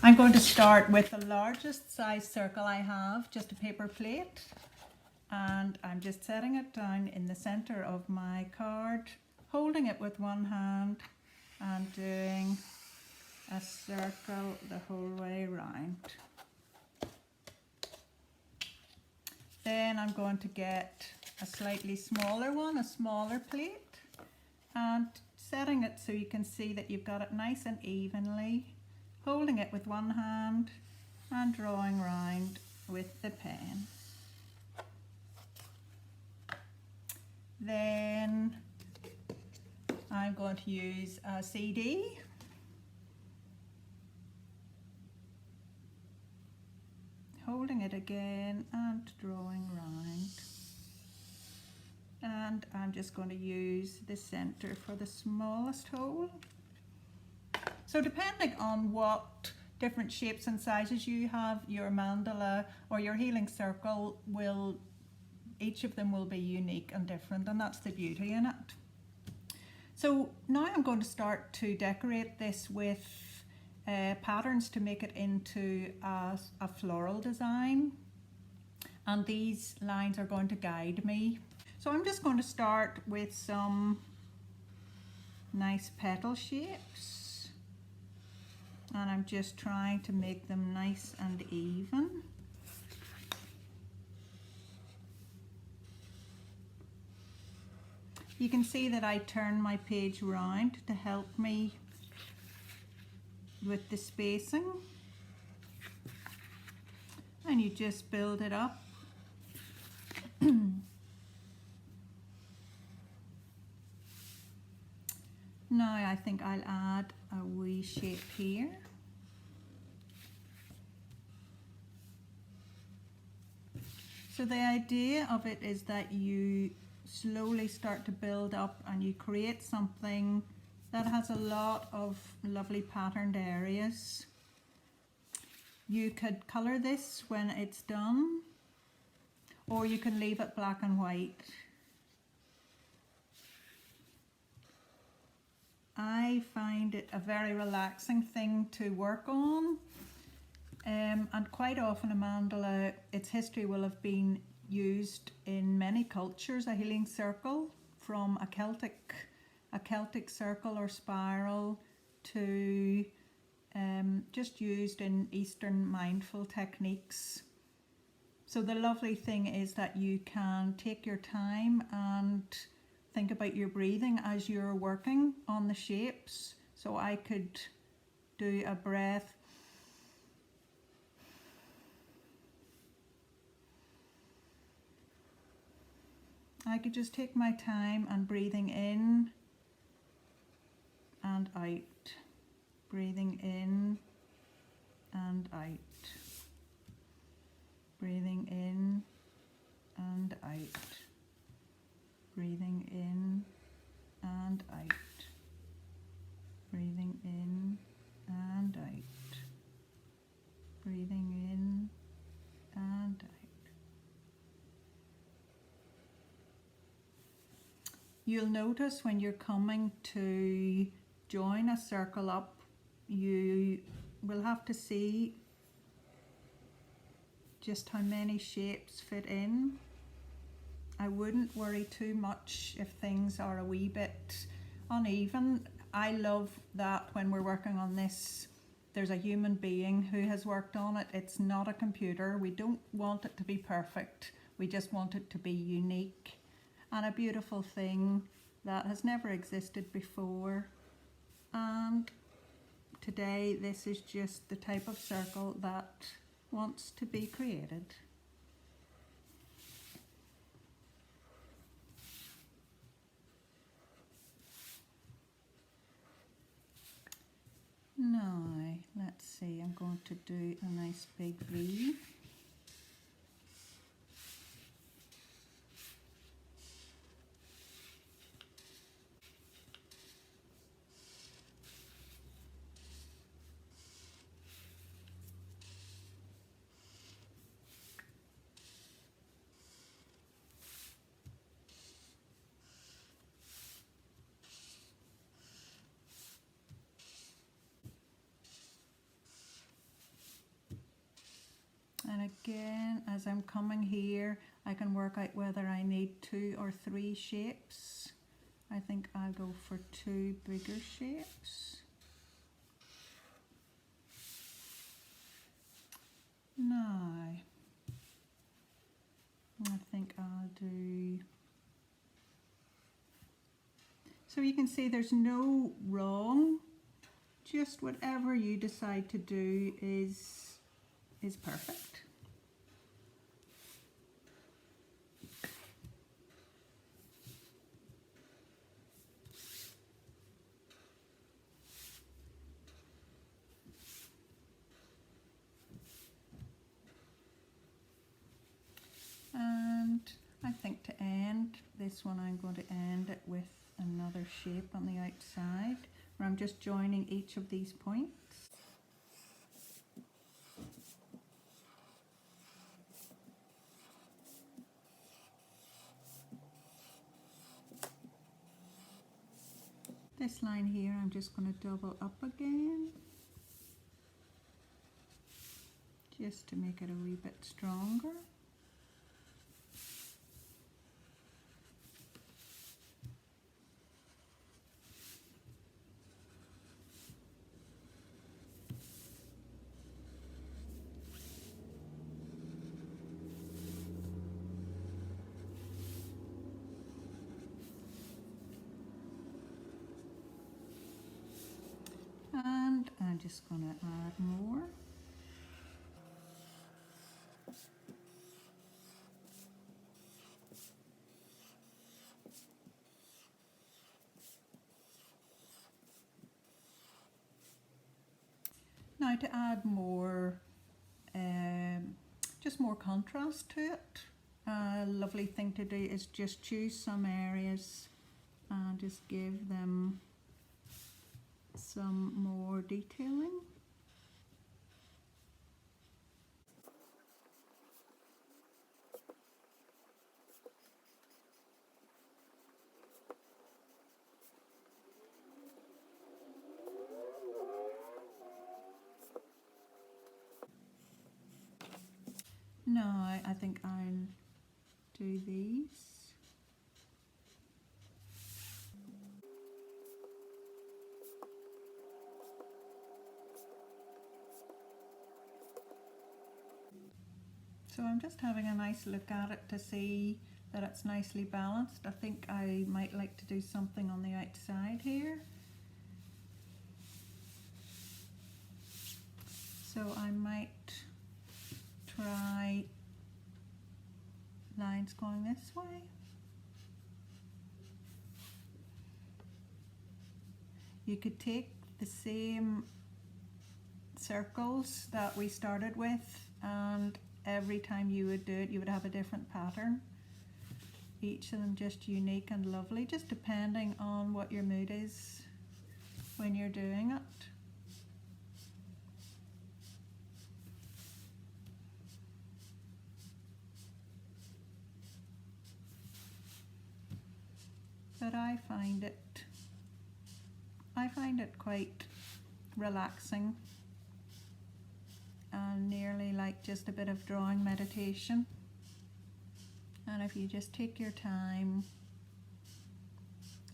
I'm going to start with the largest size circle I have, just a paper plate, and I'm just setting it down in the center of my card, holding it with one hand and doing a circle the whole way around. Then I'm going to get a slightly smaller one, a smaller plate, and setting it so you can see that you've got it nice and evenly, holding it with one hand and drawing round with the pen. Then I'm going to use a CD. Holding it again and drawing round. And I'm just going to use the center for the smallest hole. So depending on what different shapes and sizes you have, your mandala or your healing circle each of them will be unique and different, and that's the beauty in it. So now I'm going to start to decorate this with patterns to make it into a floral design, and these lines are going to guide me. So I'm just going to start with some nice petal shapes. And I'm just trying to make them nice and even. You can see that I turn my page round to help me with the spacing. And you just build it up. Now I think I'll add a wee shape here. So the idea of it is that you slowly start to build up and you create something that has a lot of lovely patterned areas. You could colour this when it's done, or you can leave it black and white. I find it a very relaxing thing to work on, and quite often a mandala, its history will have been used in many cultures, a healing circle, from a Celtic circle or spiral to just used in Eastern mindful techniques. So the lovely thing is that you can take your time and think about your breathing as you're working on the shapes. So I could do a breath. I could just take my time and breathing in and out. Breathing in and out. Breathing in and out. Breathing in and out. Breathing in and out. Breathing in and out. You'll notice when you're coming to join a circle up, you will have to see just how many shapes fit in. I wouldn't worry too much if things are a wee bit uneven. I love that when we're working on this, there's a human being who has worked on it. It's not a computer. We don't want it to be perfect. We just want it to be unique and a beautiful thing that has never existed before. And today, this is just the type of circle that wants to be created. Now, let's see, I'm going to do a nice big V. as I'm coming here, I can work out whether I need 2 or 3 shapes. I think I'll go for 2 bigger shapes. Now, I think I'll do... So you can see there's no wrong, just whatever you decide to do is perfect. And I think to end this one, I'm going to end it with another shape on the outside where I'm just joining each of these points. This line here I'm just going to double up again just to make it a wee bit stronger. And I'm just going to add more. Now to add more, just more contrast to it, a lovely thing to do is just choose some areas and just give them some more detailing. Now I think I'll do these. So I'm just having a nice look at it to see that it's nicely balanced. I think I might like to do something on the outside here. So I might try lines going this way. You could take the same circles that we started with, and every time you would do it, you would have a different pattern. Each of them just unique and lovely, just depending on what your mood is when you're doing it. But I find it quite relaxing and nearly like just a bit of drawing meditation. And if you just take your time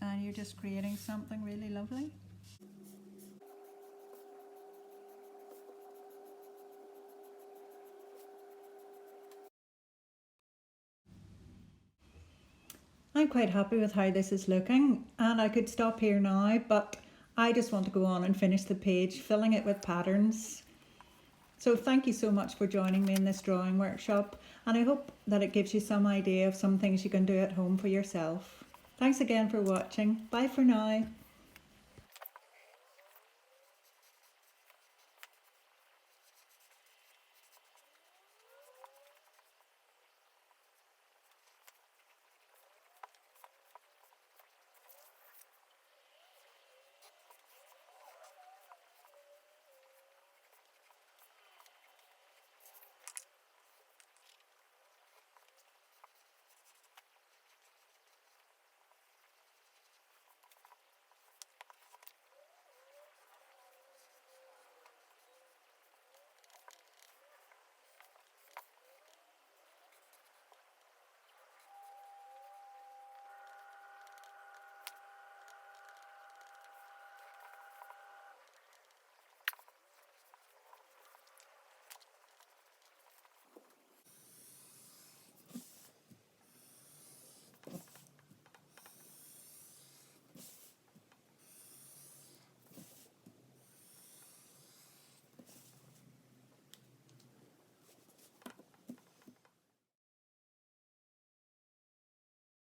and you're just creating something really lovely. I'm quite happy with how this is looking, and I could stop here now, but I just want to go on and finish the page, filling it with patterns. So thank you so much for joining me in this drawing workshop, and I hope that it gives you some idea of some things you can do at home for yourself. Thanks again for watching. Bye for now.